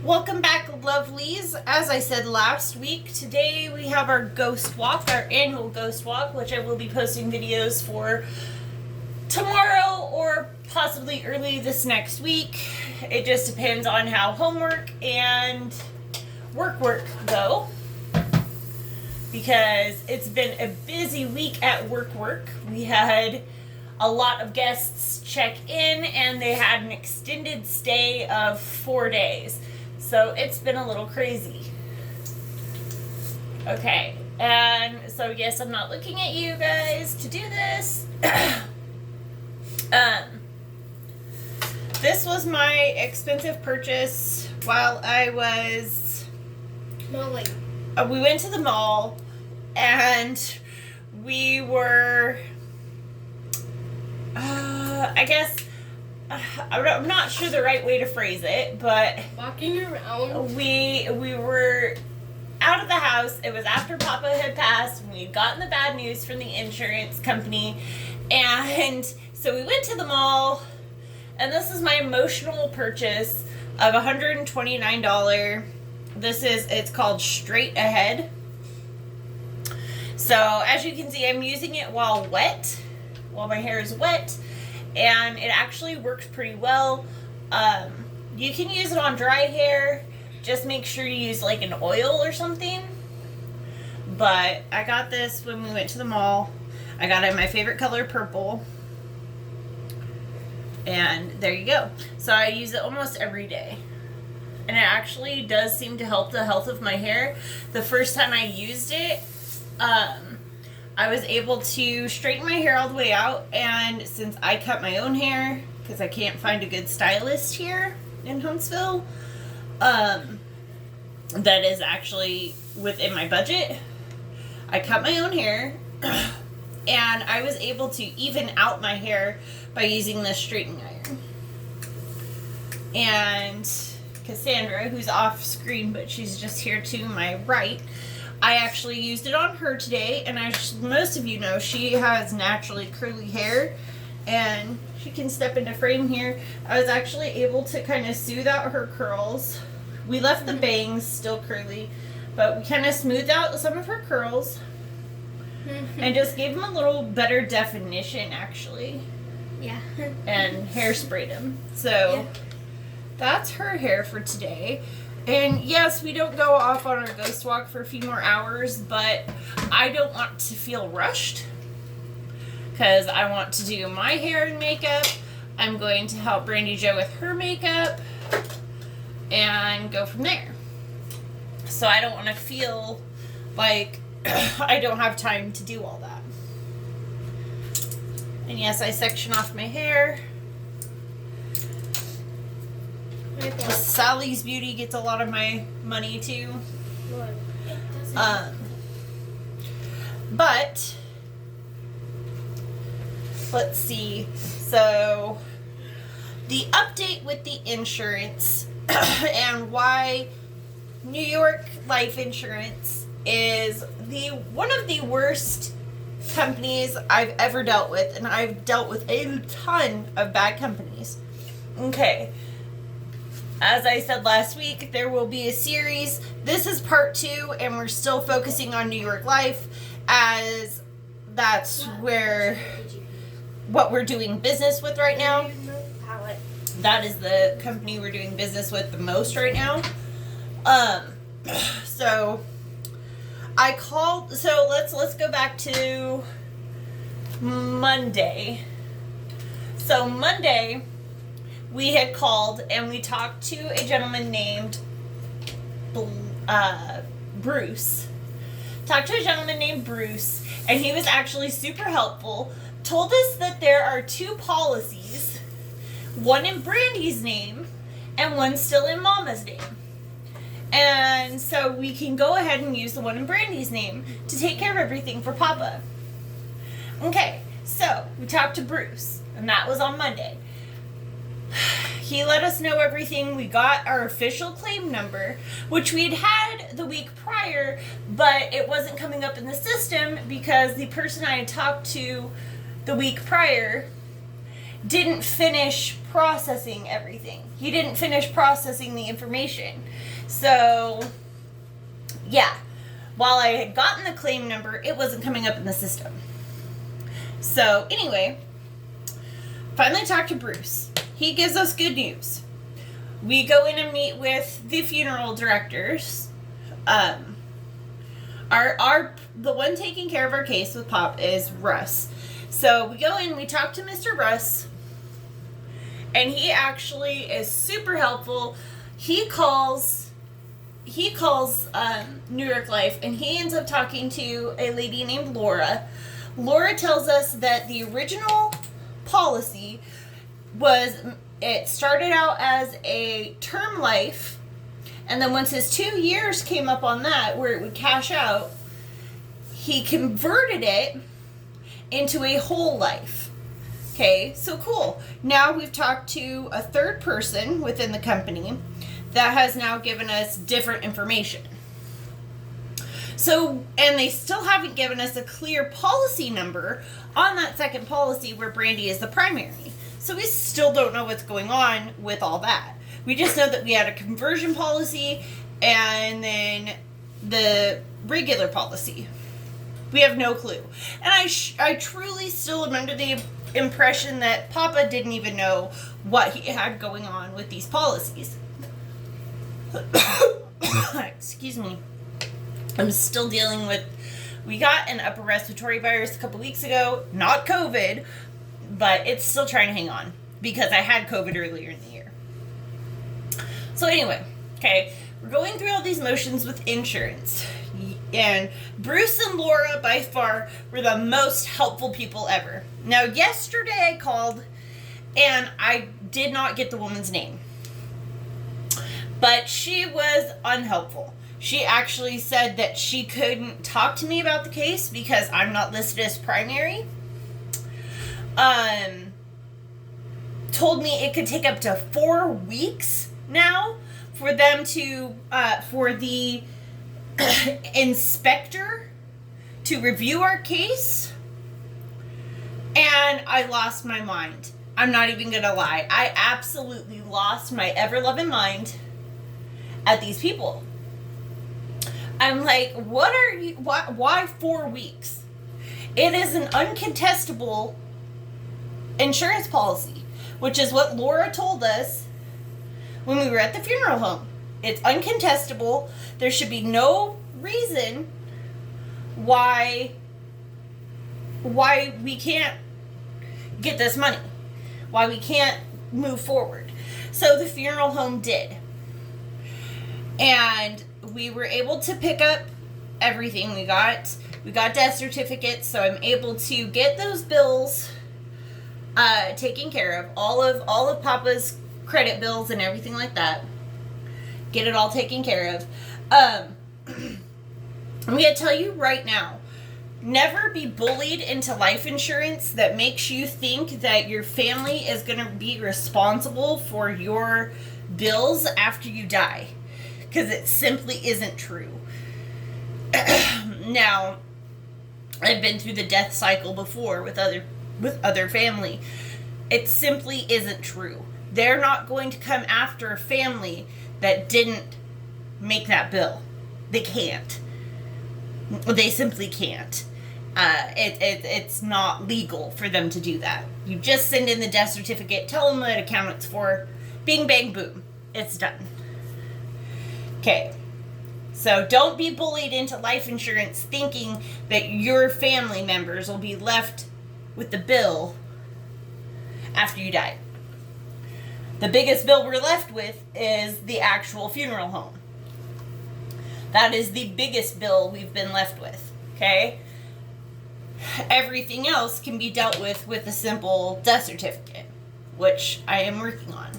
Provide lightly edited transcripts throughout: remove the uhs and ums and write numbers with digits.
Welcome back, lovelies. As I said last week, today we have our ghost walk, our annual ghost walk, which I will be posting videos for tomorrow or possibly early this next week. It just depends on how homework and work go, because it's been a busy week at work. We had a lot of guests check in and they had an extended stay of 4 days. So it's been a little crazy. Okay, and so yes, I'm not looking at you guys to do this. This was my expensive purchase while I was Mulling. We went to the mall and we were I guess I'm not sure the right way to phrase it, but Walking around. we were out of the house. It was after Papa had passed, and we had gotten the bad news from the insurance company, and so we went to the mall, and this is my emotional purchase of $129. It's called Straight Ahead. So as you can see, I'm using it while my hair is wet, and it actually works pretty well. You can use it on dry hair. Just make sure you use like an oil or something. But I got this when we went to the mall. I got it in my favorite color, purple. And there you go. So I use it almost every day. And it actually does seem to help the health of my hair. The first time I used it, I was able to straighten my hair all the way out, and since I cut my own hair, because I can't find a good stylist here in Huntsville, that is actually within my budget, I cut my own hair, and I was able to even out my hair by using this straightening iron. And Cassandra, who's off screen, but she's just here to my right, I actually used it on her today, and most of you know she has naturally curly hair, and she can step into frame here. I was actually able to kind of soothe out her curls. We left the bangs still curly, but we kind of smoothed out some of her curls and just gave them a little better definition, actually. Yeah. And hairsprayed them. So that's her hair for today. And yes, we don't go off on our ghost walk for a few more hours, but I don't want to feel rushed because I want to do my hair and makeup. I'm going to help Brandy Jo with her makeup and go from there. So I don't want to feel like I don't have time to do all that. And yes, I section off my hair. Sally's Beauty gets a lot of my money too. But let's see. So the update with the insurance and why New York Life Insurance is one of the worst companies I've ever dealt with, and I've dealt with a ton of bad companies. Okay. As I said last week, there will be a series. This is part 2, and we're still focusing on New York Life, as that's what we're doing business with right now. That is the company we're doing business with the most right now. So I called. So let's go back to Monday. So Monday, we had called and we talked to a gentleman named Bruce. Talked to a gentleman named Bruce, and he was actually super helpful. Told us that there are 2 policies, one in Brandy's name and one still in Mama's name. And so we can go ahead and use the one in Brandy's name to take care of everything for Papa. Okay, so we talked to Bruce, and that was on Monday. He let us know everything. We got our official claim number, which we'd had the week prior, but it wasn't coming up in the system because the person I had talked to the week prior didn't finish processing everything. He didn't finish processing the information. So, yeah. While I had gotten the claim number, it wasn't coming up in the system. So, anyway, finally talked to Bruce. He gives us good news. We go in and meet with the funeral directors. The one taking care of our case with Pop is Russ. So we go in, we talk to Mr. Russ, and he actually is super helpful. He calls New York Life, and he ends up talking to a lady named Laura. Laura tells us that the original policy it started out as a term life, and then once his 2 years came up on that, where it would cash out, he converted it into a whole life. Okay, so cool. Now we've talked to a third person within the company that has now given us different information. So, and they still haven't given us a clear policy number on that second policy where Brandy is the primary. So we still don't know what's going on with all that. We just know that we had a conversion policy and then the regular policy. We have no clue. And I truly still am under the impression that Papa didn't even know what he had going on with these policies. Excuse me. I'm still dealing with... We got an upper respiratory virus a couple weeks ago. Not COVID, but it's still trying to hang on because I had COVID earlier in the year. So anyway, okay, we're going through all these motions with insurance. And Bruce and Laura, by far, were the most helpful people ever. Now, yesterday I called, and I did not get the woman's name. But she was unhelpful. She actually said that she couldn't talk to me about the case because I'm not listed as primary. Told me it could take up to 4 weeks now for them to, for the inspector to review our case. And I lost my mind. I'm not even gonna lie. I absolutely lost my ever-loving mind at these people. I'm like, what are you, why 4 weeks? It is an uncontestable insurance policy, which is what Laura told us when we were at the funeral home. It's uncontestable. There should be no reason why we can't get this money, why we can't move forward. So the funeral home did. And we were able to pick up everything. We got death certificates, so I'm able to get those bills taken care of. All of Papa's credit bills and everything like that. Get it all taken care of. I'm gonna tell you right now, never be bullied into life insurance that makes you think that your family is gonna be responsible for your bills after you die. Because it simply isn't true. Now, I've been through the death cycle before with other family. It simply isn't true. They're not going to come after a family that didn't make that bill. They can't. They simply can't. It's not legal for them to do that. You just send in the death certificate, tell them what account it's for, bing, bang, boom. It's done. Okay, so don't be bullied into life insurance thinking that your family members will be left with the bill after you die. The biggest bill we're left with is the actual funeral home. That is the biggest bill we've been left with, okay? Everything else can be dealt with a simple death certificate, which I am working on.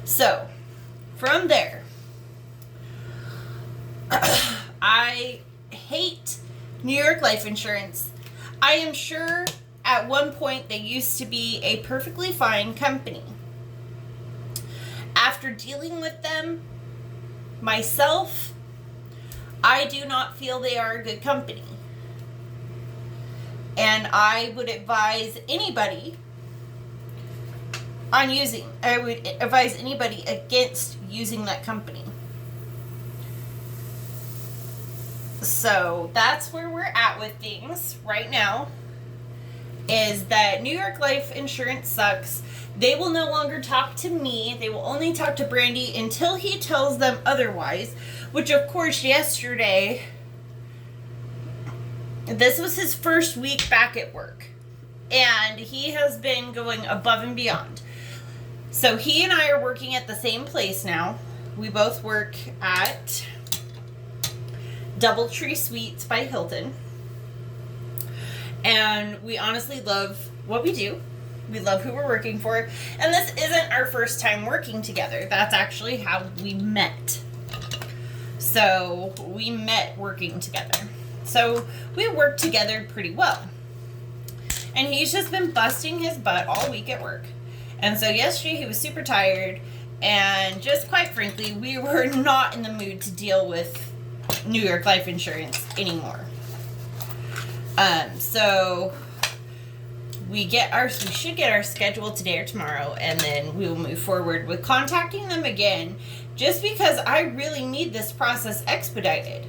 So, from there, I hate New York Life Insurance. I am sure at one point they used to be a perfectly fine company. After dealing with them myself, I do not feel they are a good company. And I would advise anybody against using that company. So that's where we're at with things right now, is that New York Life Insurance sucks. They will no longer talk to me. They will only talk to Brandy until he tells them otherwise, which of course yesterday, this was his first week back at work, and he has been going above and beyond. So he and I are working at the same place now. We both work at Doubletree Suites by Hilton. And we honestly love what we do. We love who we're working for. And this isn't our first time working together. That's actually how we met. So we met working together. So we work together pretty well. And he's just been busting his butt all week at work. And so yesterday he was super tired. And just quite frankly, we were not in the mood to deal with New York Life Insurance anymore. So we should get our schedule today or tomorrow, and then we will move forward with contacting them again, just because I really need this process expedited.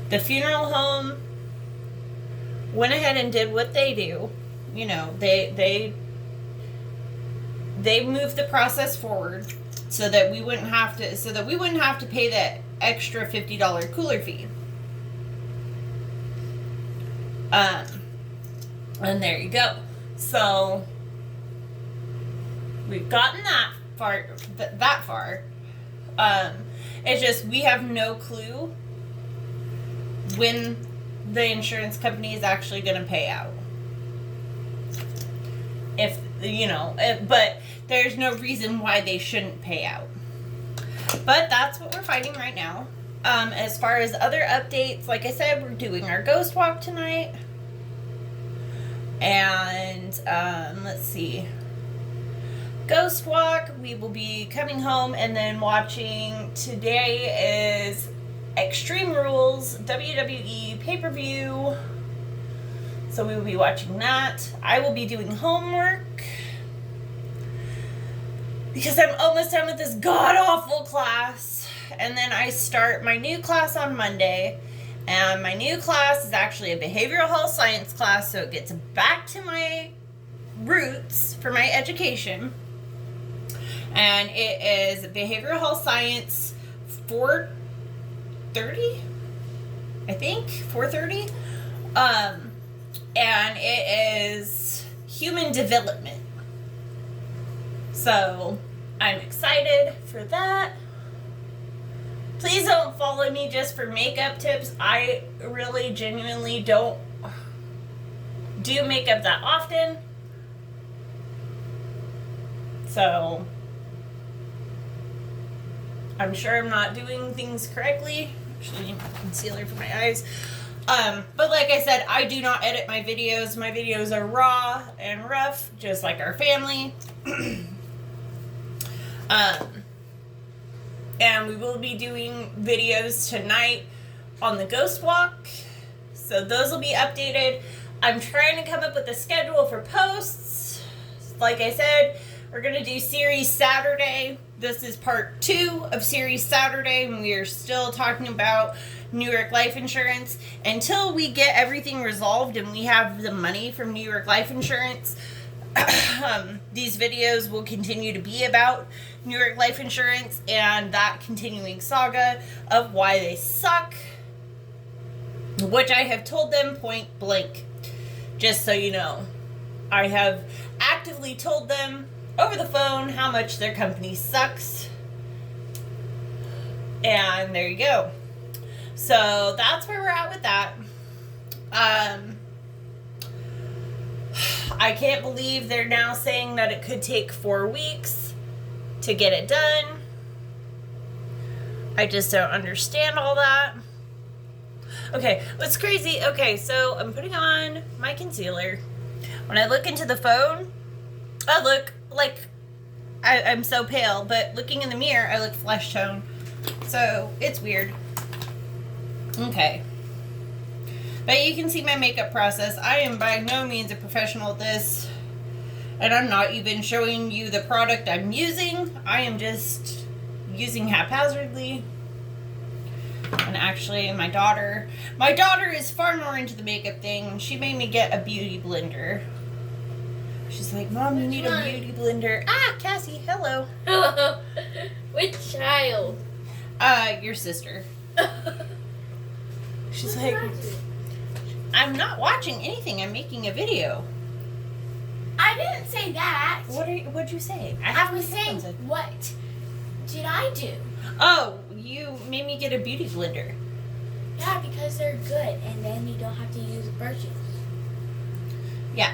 The funeral home went ahead and did what they do. You know, they moved the process forward so that we wouldn't have to pay that extra $50 cooler fee. And there you go. So we've gotten that far. It's just we have no clue when the insurance company is actually going to pay out. But there's no reason why they shouldn't pay out. But that's what we're fighting right now. As far as other updates, like I said, we're doing our ghost walk tonight. And, let's see. Ghost walk, we will be coming home and then watching, today is Extreme Rules WWE pay-per-view. So we will be watching that. I will be doing homework, because I'm almost done with this god-awful class. And then I start my new class on Monday. And my new class is actually a behavioral health science class, so it gets back to my roots for my education. And it is behavioral health science 430, I think, 430. And it is human development. So I'm excited for that. Please don't follow me just for makeup tips. I really genuinely don't do makeup that often. So I'm sure I'm not doing things correctly. Actually, concealer for my eyes. But like I said, I do not edit my videos. My videos are raw and rough, just like our family. And we will be doing videos tonight on the ghost walk. So those will be updated. I'm trying to come up with a schedule for posts. Like I said, we're going to do Series Saturday. This is part 2 of Series Saturday, and we are still talking about New York Life Insurance. Until we get everything resolved and we have the money from New York Life Insurance, these videos will continue to be about New York Life Insurance and that continuing saga of why they suck, which I have told them point blank, just so you know. I have actively told them over the phone how much their company sucks, and there you go. So that's where we're at with that. I can't believe they're now saying that it could take 4 weeks to get it done. I just don't understand all that. Okay, what's crazy? Okay, so I'm putting on my concealer. When I look into the phone, I look like I'm so pale, but looking in the mirror, I look flesh tone. So it's weird. Okay. But you can see my makeup process. I am by no means a professional at this. And I'm not even showing you the product I'm using. I am just using haphazardly. And actually, my daughter is far more into the makeup thing. She made me get a beauty blender. She's like, Mom, you need a beauty blender. Ah, Cassie, hello. Which child? Your sister. She's like, I'm not watching anything. I'm making a video. I didn't say that. What'd you say? I was saying, what did I do? Oh, you made me get a beauty blender. Yeah, because they're good, and then you don't have to use brushes. Yeah.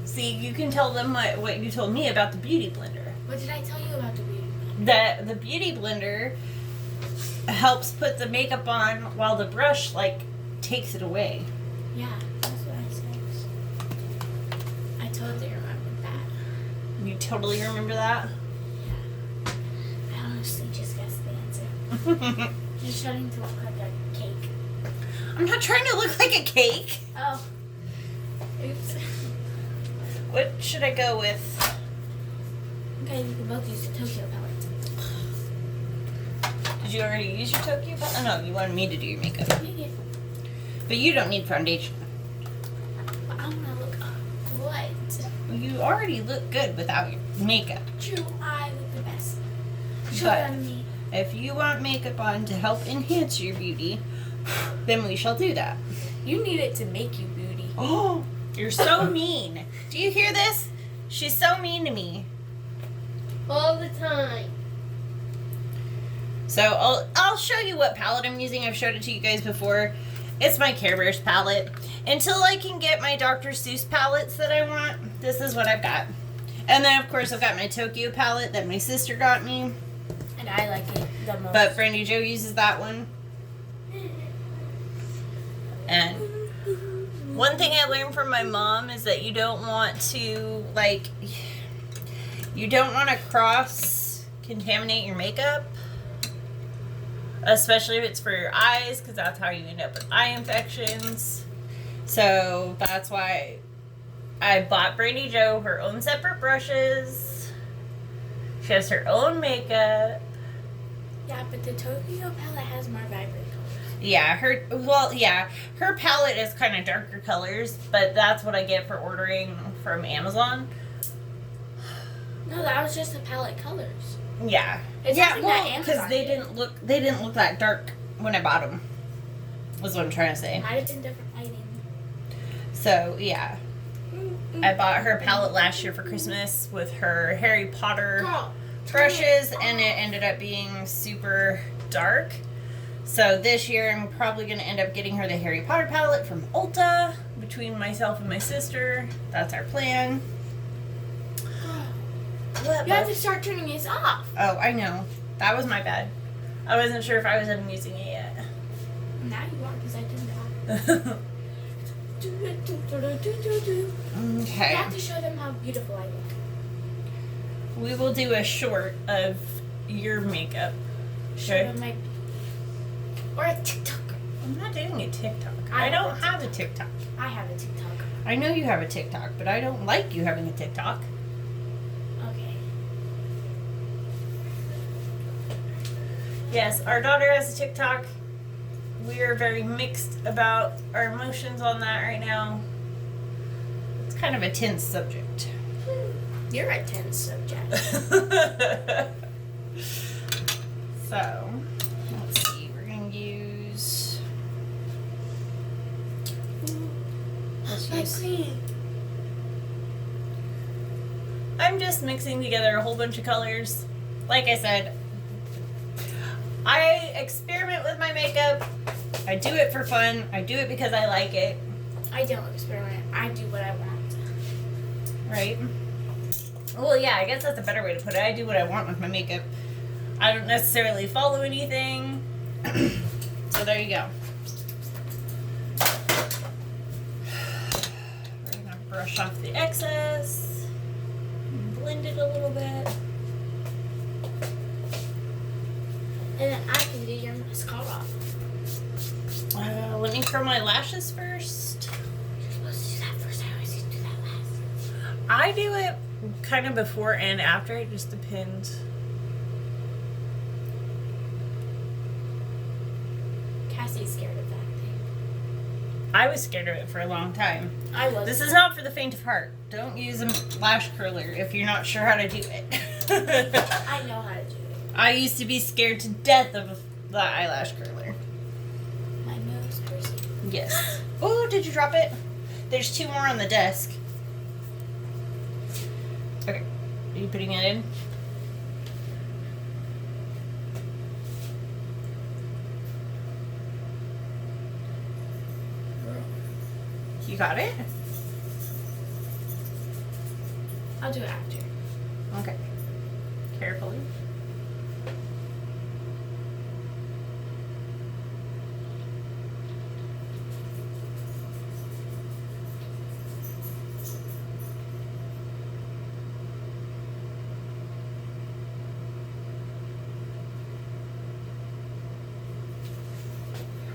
See, you can tell them what you told me about the beauty blender. What did I tell you about the beauty blender? That the beauty blender helps put the makeup on while the brush, takes it away. Yeah, that's what I said. I totally remembered that. You totally remember that? Yeah. I honestly just guessed the answer. You're starting to look like a cake. I'm not trying to look like a cake. Oh. Oops. What should I go with? Okay, we can both use the Tokyo palette. Did you already use your Tokyo palette? Oh, no, you wanted me to do your makeup. Yeah. But you don't need foundation. But I want to look what? You already look good without your makeup. True, I look the best. Show But it on me. if you want makeup on to help enhance your beauty, then we shall do that. You need it to make you beauty. Oh, you're so mean. Do you hear this? She's so mean to me. All the time. So I'll show you what palette I'm using. I've showed it to you guys before. It's my Care Bears palette. Until I can get my Dr. Seuss palettes that I want, this is what I've got. And then, of course, I've got my Tokyo palette that my sister got me. And I like it the most. But Brandy Jo uses that one. And one thing I learned from my mom is that you don't want to, you don't want to cross-contaminate your makeup. Especially if it's for your eyes, because that's how you end up with eye infections. So that's why I bought Brandy Jo her own separate brushes. She has her own makeup. Yeah, but the Tokyo palette has more vibrant colors. Yeah, her palette is kind of darker colors, but that's what I get for ordering from Amazon. No, that was just the palette colors. Yeah. It's Yeah, something that well, Amazon because they didn't look that dark when I bought them. Was what I'm trying to say. It might have been different lighting. So yeah, I bought her palette last year for Christmas with her Harry Potter Girl, brushes, and it ended up being super dark. So this year I'm probably going to end up getting her the Harry Potter palette from Ulta between myself and my sister. That's our plan. you have to start turning this off. Oh, I know. That was my bad. I wasn't sure if I was even using it yet. Now you are, because I turned it off. You Okay. have to show them how beautiful I look. We will do a short of your makeup. Show them my... Or a TikTok. I'm not doing a TikTok. I I don't have have a TikTok. I have a TikTok. I know you have a TikTok, but I don't like you having a TikTok. Okay. Yes, our daughter has a TikTok. We are very mixed about our emotions on that right now. It's kind of a tense subject. You're a tense subject. So, let's see. We're going to use... Let's see. I'm just mixing together a whole bunch of colors. Like I said, I experiment with my makeup. I do it for fun. I do it because I like it. I don't experiment. I do what I want. Right? Well, yeah, I guess that's a better way to put it. I do what I want with my makeup. I don't necessarily follow anything. So there you go. We're going to brush off the excess. Blend it a little bit. And then I can do your mascara. Let me curl my lashes first. You're supposed to do that first. I always do that last. I do it kind of before and after. It just depends. Cassie's scared of that thing. I was scared of it for a long time. I was. This is not for the faint of heart. Don't use a lash curler if you're not sure how to do it. I know how to do it. I used to be scared to death of the eyelash curler. My nose piercing. Yes. Oh, did you drop it? There's 2 more on the desk. Okay. Are you putting it in? You got it? I'll do it after. Okay. Carefully.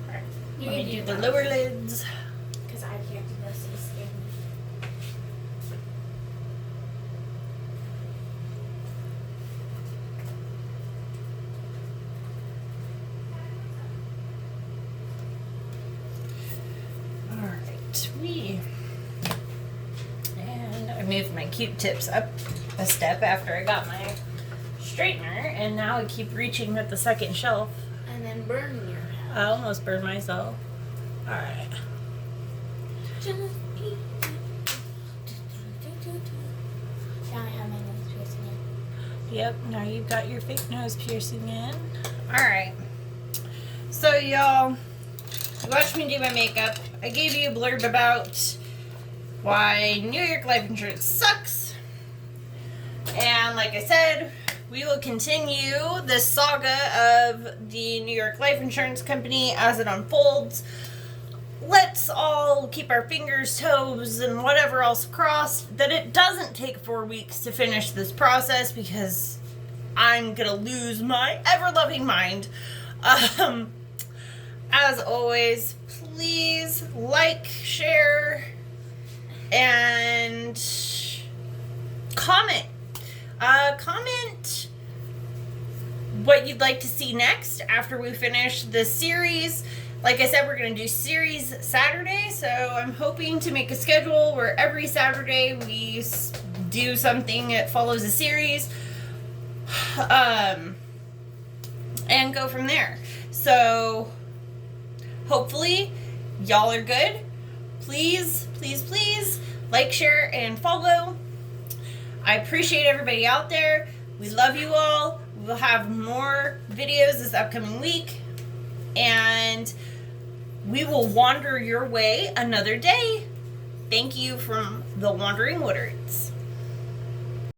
Alright. You Let can me do do the that. lower lids. Because I can't do this. He's scared me. Alright, and I moved my Q-tips up a step after I got my straightener, and now I keep reaching at the second shelf. And then burn your head. I almost burned myself. Alright. Now I have my nose piercing in. Yep, now you've got your fake nose piercing in. Alright. So, y'all, you watched me do my makeup. I gave you a blurb about why New York life insurance sucks. And like I said, we will continue this saga of the New York Life Insurance Company as it unfolds. Let's all keep our fingers, toes, and whatever else crossed that it doesn't take 4 weeks to finish this process, because I'm gonna lose my ever-loving mind. As always, please like, share, and comment. Comment what you'd like to see next after we finish this series. Like I said, we're going to do series Saturday, so I'm hoping to make a schedule where every Saturday we do something that follows a series, and go from there. So hopefully y'all are good. Please, please, please like, share, and follow. I appreciate everybody out there. We love you all. We'll have more videos this upcoming week. And we will wander your way another day. Thank you from the Wandering Woodwards.